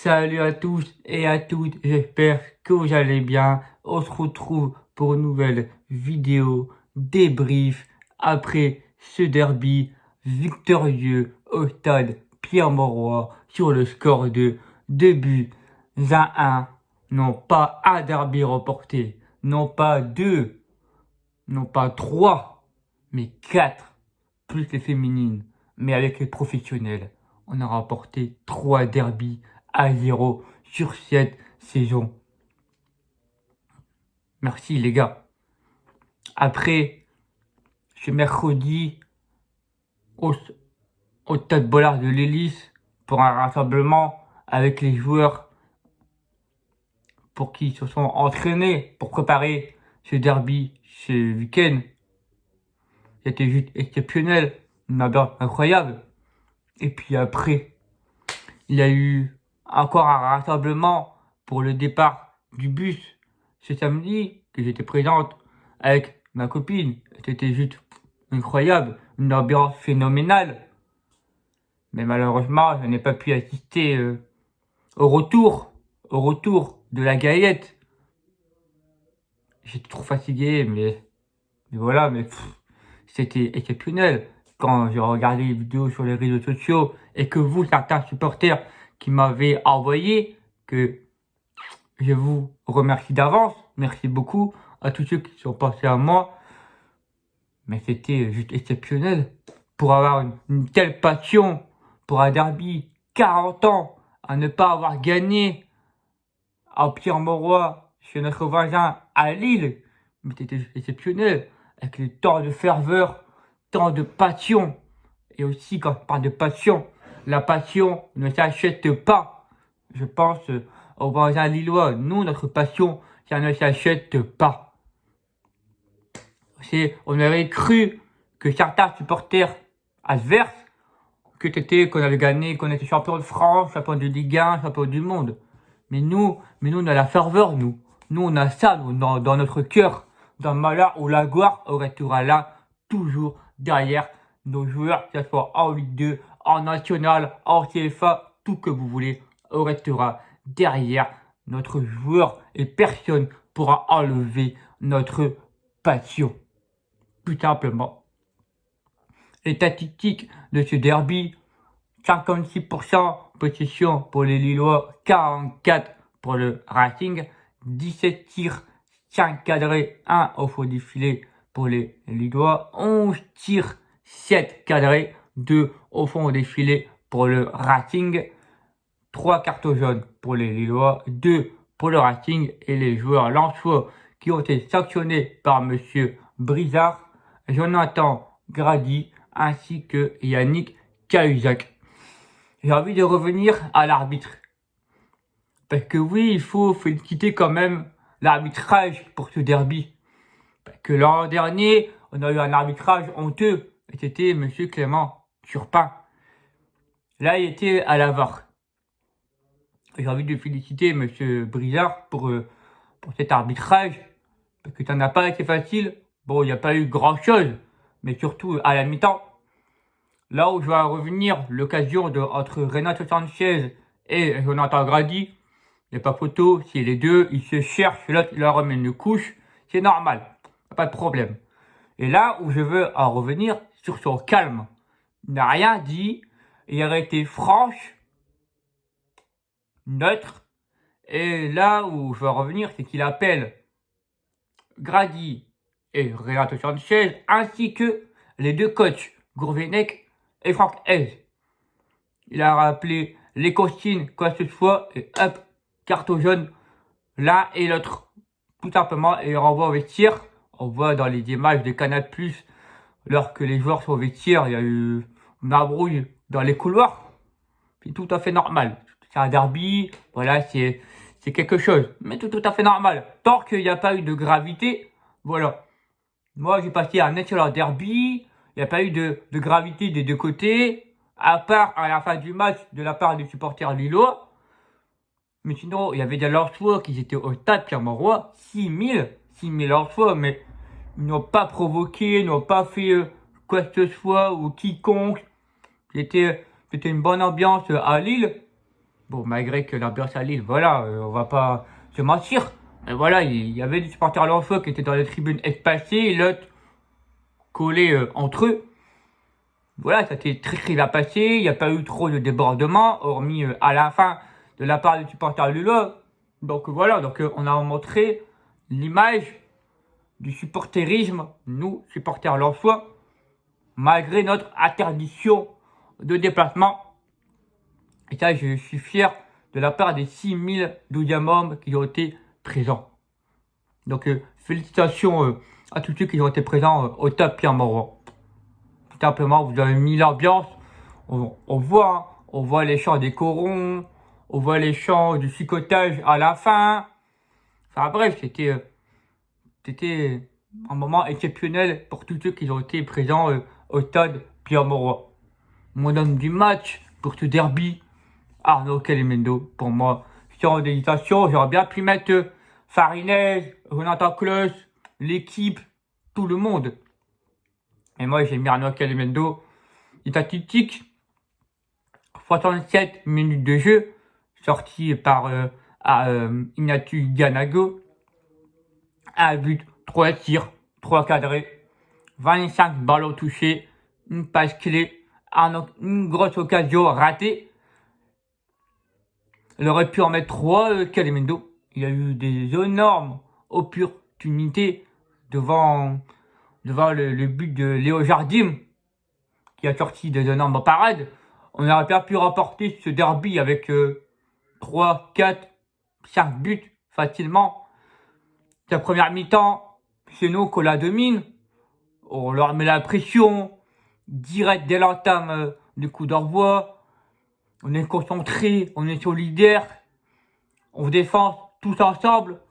Salut à tous et à toutes, j'espère que vous allez bien. On se retrouve pour une nouvelle vidéo débrief après ce derby victorieux au stade Pierre-Mauroy sur le score de 2 buts à 1. Non pas un derby remporté, non pas deux, non pas trois, mais quatre, plus les féminines, mais avec les professionnels. On a remporté 3 derbys à 0 sur cette saison. Merci les gars. Après, ce mercredi, au, au Stade Bollard de l'Hélice, pour un rassemblement avec les joueurs pour qui se sont entraînés pour préparer ce derby ce week-end. C'était juste exceptionnel, une ambiance incroyable. Et puis après, il y a eu encore un rassemblement pour le départ du bus ce samedi, que j'étais présente avec ma copine. C'était juste incroyable, une ambiance phénoménale. Mais malheureusement, je n'ai pas pu assister au retour de la Gaillette. J'étais trop fatigué, mais voilà, c'était exceptionnel. Quand j'ai regardé les vidéos sur les réseaux sociaux et que vous, certains supporters qui m'avaient envoyé, que je vous remercie d'avance, merci beaucoup à tous ceux qui sont passés à moi. Mais c'était juste exceptionnel pour avoir une telle passion pour un derby, 40 ans à ne pas avoir gagné à Pierre-Mauroy chez notre voisin à Lille. Mais c'était juste exceptionnel avec le temps de ferveur, tant de passion. Et aussi quand on parle de passion, la passion ne s'achète pas. Je pense aux voisins lillois. Nous, notre passion, ça ne s'achète pas. On aurait cru que certains supporters adverses, qu'on avait gagné, qu'on était champion de France, champion de Ligue 1, champion du monde. Mais nous, on a la ferveur, nous. Nous, on a ça dans notre cœur. Dans Malheur où la gloire restera là, toujours derrière nos joueurs, que ce soit en Ligue 2, en National, en CFA, tout que vous voulez, restera derrière notre joueur et personne pourra enlever notre passion. Plus simplement. Les statistiques de ce derby, 56% possession pour les Lillois, 44 pour le Racing, 17 tirs, 5 cadrés, 1 au fond du filet pour les Lillois, 11 tirs, 7 cadrés, 2 au fond des filets pour le Racing, 3 cartons jaunes pour les Lillois, 2 pour le Racing et les joueurs lensois qui ont été sanctionnés par monsieur Brizard, Jonathan Grady ainsi que Yannick Cahuzac. J'ai envie de revenir à l'arbitre. Parce que oui, il faut féliciter quand même l'arbitrage pour ce derby. Parce que l'an dernier, on a eu un arbitrage honteux. Et c'était monsieur Clément Turpin. Là, il était à la VAR. J'ai envie de féliciter monsieur Brizard pour cet arbitrage. Parce que ça n'a pas été facile. Bon, il n'y a pas eu grand chose. Mais surtout à la mi-temps. Là où je vais revenir, l'occasion entre Renato Sanchez et Jonathan Grady, il n'y a pas photo, si les deux, ils se cherchent, l'autre, il leur remet une couche, c'est normal, pas de problème. Et là où je veux en revenir, sur son calme, il n'a rien dit, il a été franche, neutre, et là où je veux en revenir, c'est qu'il appelle Grady et Renato Sanchez, ainsi que les deux coachs, Gourvenec et Franck Hez. Il a rappelé les consignes, quoi que ce soit, et hop, carton jaune, l'un et l'autre. Tout simplement, et il renvoie au vestiaire. On voit dans les images de Canal+, lorsque les joueurs sont au vestiaire, il y a eu une embrouille dans les couloirs. C'est tout à fait normal. C'est un derby, voilà, c'est quelque chose. Mais tout à fait normal. Tant qu'il n'y a pas eu de gravité, voilà. Moi, j'ai passé un excellent derby. Il n'y a pas eu de gravité des deux côtés, à part à la fin du match de la part des supporters lillois. Mais sinon, il y avait des Lensois qui étaient au stade Pierre-Mauroy, 6000 Lensois, mais ils n'ont pas provoqué, ils n'ont pas fait quoi que ce soit ou quiconque. C'était une bonne ambiance à Lille. Bon, malgré que l'ambiance à Lille, voilà, on va pas se mentir. Mais voilà, il y avait des supporters lensois qui étaient dans les tribunes espacées, et l'autre collés entre eux. Voilà, ça s'est très bien passé. Il n'y a pas eu trop de débordements, hormis à la fin de la part des supporters lillois. Donc voilà, on a montré l'image du supporterisme, nous, supporters lensois, malgré notre interdiction de déplacement. Et ça, je suis fier de la part des 6012 membres qui ont été présents. Donc, félicitations à tous ceux qui ont été présents au Stade Pierre-Mauroy. Tout simplement, vous avez mis l'ambiance. On voit les chants des corons, on voit les chants du chicotage à la fin. Enfin bref, c'était un moment exceptionnel pour tous ceux qui ont été présents au Stade Pierre-Mauroy. Mon homme du match pour ce derby, Arnaud Calimendo, pour moi, sans hésitation, j'aurais bien pu mettre Farinez, Jonathan Klaus, l'équipe, tout le monde. Et moi, j'ai mis Arnaud Calimendo. Statistique, 67 minutes de jeu, sorti par Ignatius Ganago. Un but, 3 tirs, 3 cadrés, 25 ballons touchés, une passe clé, une grosse occasion ratée. Il aurait pu en mettre 3, Calimendo. Il y a eu des énormes opportunités devant le but de Léo Jardim, qui a sorti des énormes parades. On aurait bien pu remporter ce derby avec 3, 4, 5 buts facilement. La première mi-temps, c'est nous qu'on la domine. On leur met la pression direct dès l'entame du coup d'envoi. On est concentré, on est solidaire. On défend tous ensemble.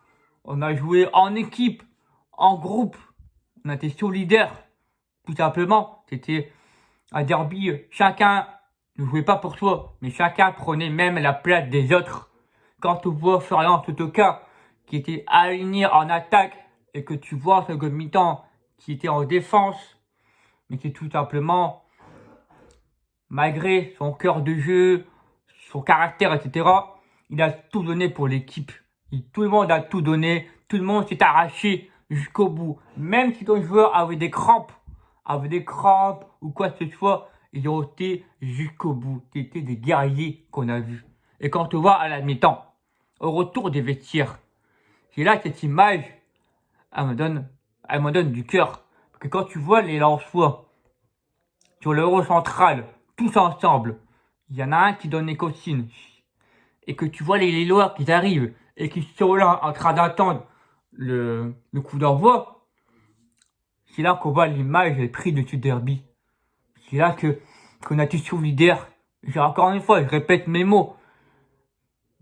On a joué en équipe, en groupe. On a été solidaires. Tout simplement, c'était un derby. Chacun ne jouait pas pour soi, mais chacun prenait même la place des autres. Quand on voit Florian Sotoka qui était aligné en attaque et que tu vois ce mi-temps qui était en défense, mais c'est tout simplement, malgré son cœur de jeu, son caractère, etc., il a tout donné pour l'équipe. Tout le monde a tout donné, tout le monde s'est arraché jusqu'au bout. Même si ton joueur avait des crampes ou quoi que ce soit, ils ont été jusqu'au bout. C'était des guerriers qu'on a vus. Et quand on voit à la mi-temps, au retour des vestiaires, j'ai là cette image, elle me donne du cœur. Parce que quand tu vois les Lensois sur l'Euro central, tous ensemble, il y en a un qui donne les consignes. Et que tu vois les Lillois qui arrivent et qui sont là en train d'attendre le coup d'envoi, c'est là qu'on voit l'image et le prix de ce derby. C'est là qu'on a été solidaires. Encore une fois, je répète mes mots.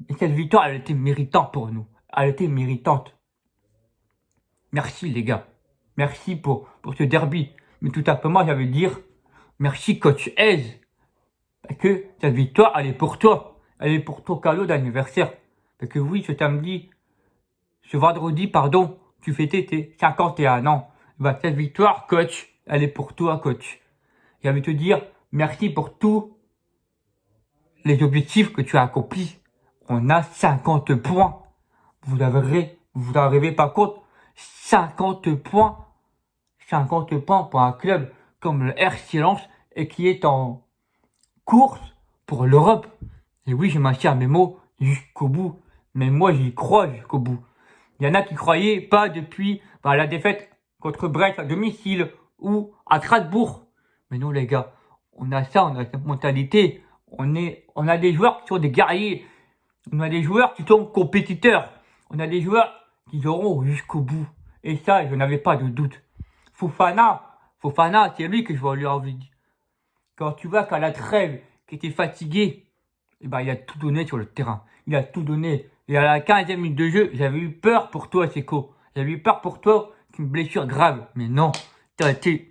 Et cette victoire, elle était méritante pour nous. Elle était méritante. Merci les gars. Merci pour ce derby. Mais tout simplement, j'avais dire merci coach Hez. Parce que cette victoire, elle est pour toi. Elle est pour ton cadeau d'anniversaire. Parce que oui, ce vendredi, pardon, tu fêtais tes 51 ans. Bah, cette victoire, coach, elle est pour toi, coach. J'avais te dire merci pour tous les objectifs que tu as accomplis. On a 50 points. Vous n'arrivez pas compte. 50 points. 50 points pour un club comme le RC Lens et qui est en course pour l'Europe. Et oui, je m'assieds à mes mots jusqu'au bout. Mais moi, j'y crois jusqu'au bout. Il y en a qui croyaient pas depuis la défaite contre Brest à domicile ou à Strasbourg. Mais nous, les gars, on a ça, on a cette mentalité. On a des joueurs qui sont des guerriers. On a des joueurs qui sont compétiteurs. On a des joueurs qui auront jusqu'au bout. Et ça, je n'avais pas de doute. Fofana, c'est lui que je vois lui envie. Quand tu vois qu'à la trêve, qu'il était fatigué, il a tout donné sur le terrain. Il a tout donné. Et à la 15e minute de jeu, j'avais eu peur pour toi, Seko. J'avais eu peur pour toi qu'une blessure grave. Mais non, tu as été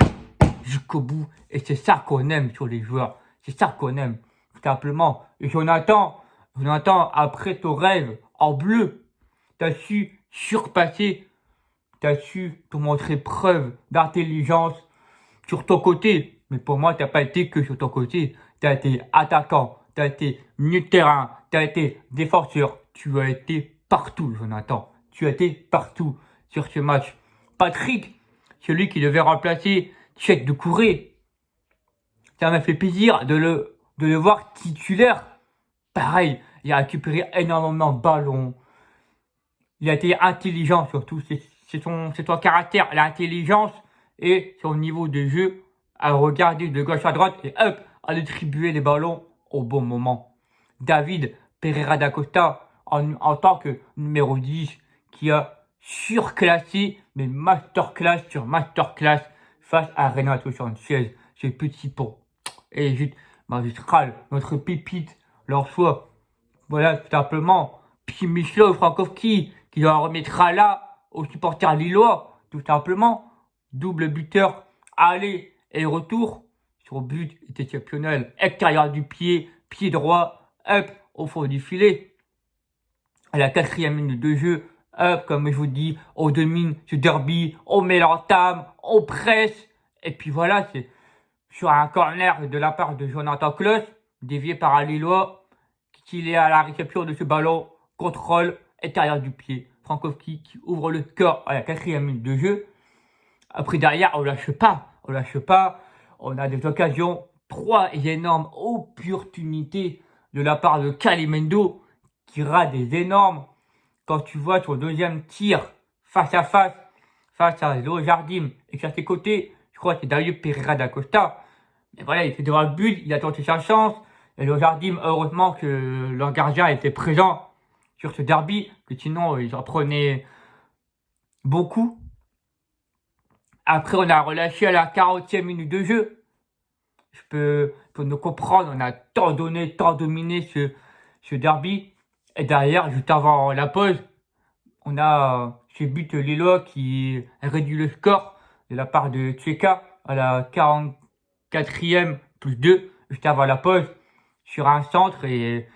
jusqu'au bout. Et c'est ça qu'on aime sur les joueurs. C'est ça qu'on aime. Tout simplement. Et Jonathan, après ton rêve en bleu, tu as su surpasser. Tu as su te montrer preuve d'intelligence sur ton côté. Mais pour moi, tu n'as pas été que sur ton côté. Tu as été attaquant. tu as été milieu de terrain, tu as été défenseur, tu as été partout, Jonathan. Tu as été partout sur ce match. Patrick, celui qui devait remplacer Tchèque de Courée, ça m'a fait plaisir de le voir titulaire. Pareil, il a récupéré énormément de ballons. Il a été intelligent surtout. C'est son caractère, l'intelligence et son niveau de jeu à regarder de gauche à droite et hop, à distribuer les ballons au bon moment. David Pereira da Costa, en tant que numéro 10, qui a surclassé, mais masterclass sur masterclass face à Renato Sanchez. Ce petit pont. Et juste magistral, notre pépite, leur choix. Voilà, tout simplement. Puis Michel Frankowski, qui leur remettra là aux supporters lillois, tout simplement. Double buteur, aller et retour. Son but est exceptionnel. Extérieur du pied, pied droit, hop, au fond du filet. À la 4e minute de jeu, hop, comme je vous dis, on domine ce derby, on met l'entame, on presse. Et puis voilà, c'est sur un corner de la part de Jonathan Klaus, dévié par un Lillois, qui est à la réception de ce ballon, contrôle, intérieur du pied. Frankowski qui ouvre le score à la 4e minute de jeu. Après derrière, on lâche pas. On a des occasions, 3 énormes opportunités de la part de Kalimendo, qui rate des énormes. Quand tu vois son deuxième tir face à Léo Jardim, et sur ses côtés, je crois que c'est David Pereira da Costa. Mais voilà, il était devant le but, il a tenté sa chance. Et Léo Jardim, heureusement que leur gardien était présent sur ce derby, que sinon ils en prenaient beaucoup. Après, on a relâché à la 40e minute de jeu. Pour nous comprendre, on a tant donné, tant dominé ce derby. Et derrière, juste avant la pause, on a ce but lillois qui réduit le score de la part de Tcheka à la 44e plus 2, juste avant la pause, sur un centre. Et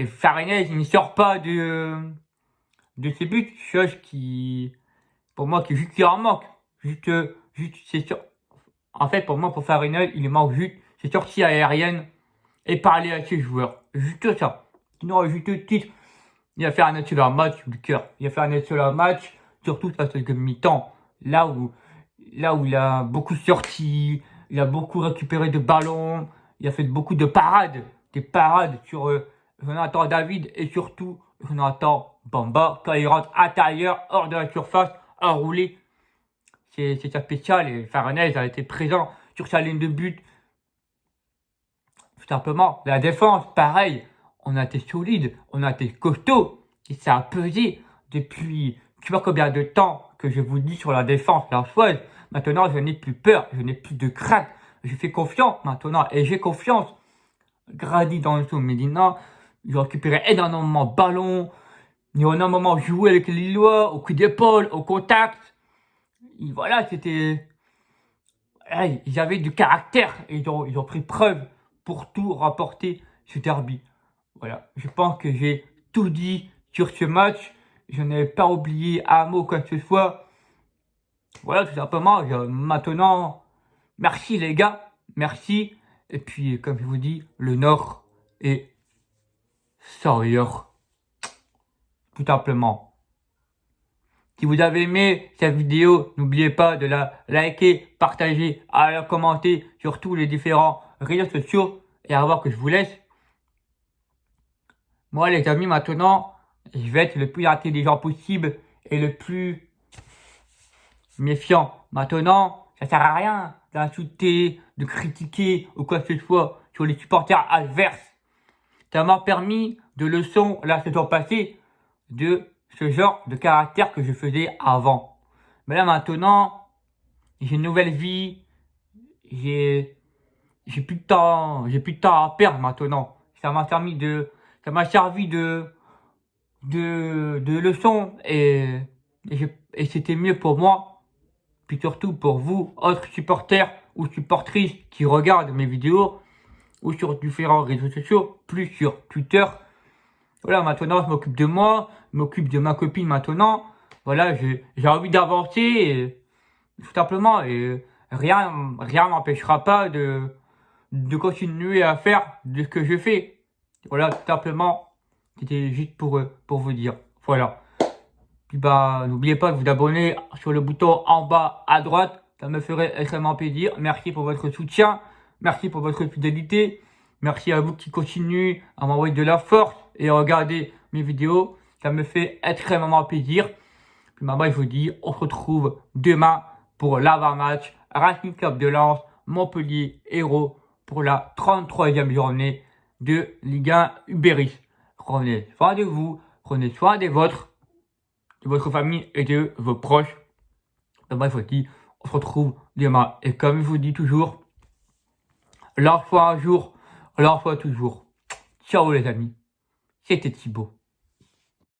Farenez, il ne sort pas de ses buts, chose qui, pour moi, qui en manque. Juste, c'est sûr. En fait, pour moi, pour Farenez, il manque juste ses sorties aériennes et parler à ses joueurs. Juste ça. Sinon, juste le titre. Il a fait un excellent match du cœur. Il a fait un excellent match, surtout à ce mi-temps. Là où il a beaucoup sorti, il a beaucoup récupéré de ballons, il a fait beaucoup de parades. Des parades sur Jonathan David et surtout Jonathan Bamba quand il rentre intérieur, hors de la surface, enroulé. C'est sa spéciale et Farenez a été présent sur sa ligne de but. Tout simplement, la défense, pareil, on a été solide, on a été costaud, et ça a pesé depuis tu vois combien de temps que je vous dis sur la défense, la chose. Maintenant, je n'ai plus peur, je n'ai plus de crainte, je fais confiance maintenant, et j'ai confiance. Grady dans le zoom, Medina, il a récupéré énormément de ballons, il a énormément joué avec les Lillois, au coup d'épaule, au contact. Et voilà, c'était... Ils avaient du caractère, et ils ont pris preuve pour tout remporter ce derby. Voilà, je pense que j'ai tout dit sur ce match. Je n'ai pas oublié un mot quoi que ce soit. Voilà, tout simplement. Maintenant, merci les gars, merci. Et puis, comme je vous dis, le Nord est Sawyer. Tout simplement. Si vous avez aimé cette vidéo, n'oubliez pas de la liker, partager, à la commenter sur tous les différents réseaux sociaux. Et à voir que je vous laisse. Moi, les amis, maintenant, je vais être le plus intelligent possible et le plus méfiant. Maintenant, ça sert à rien d'insulter, de critiquer ou quoi que ce soit sur les supporters adverses. Ça m'a permis de leçon la saison passée de ce genre de caractère que je faisais avant. Mais là, maintenant, j'ai une nouvelle vie, j'ai plus de temps à perdre maintenant. Ça m'a servi de leçon et c'était mieux pour moi, puis surtout pour vous, autres supporters ou supportrices qui regardent mes vidéos ou sur différents réseaux sociaux, plus sur Twitter. Voilà, maintenant je m'occupe de moi, je m'occupe de ma copine maintenant. Voilà, j'ai envie d'avancer, tout simplement, et rien m'empêchera pas de continuer à faire de ce que je fais. Voilà, tout simplement, c'était juste pour vous dire. Voilà. Puis bah, n'oubliez pas de vous abonner sur le bouton en bas à droite. Ça me ferait extrêmement plaisir. Merci pour votre soutien. Merci pour votre fidélité. Merci à vous qui continuez à m'envoyer de la force et à regarder mes vidéos. Ça me fait extrêmement plaisir. Puis maman, je vous dis, on se retrouve demain pour l'avant-match Racing Club de Lens, Montpellier Hérault pour la 33e journée de Ligue 1 Uberis. Prenez soin de vous, prenez soin des vôtres, de votre famille et de vos proches. Maman, je vous dis, on se retrouve demain. Et comme je vous dis toujours, l'enfant un jour, l'enfant toujours. Ciao les amis, c'était Thibaut.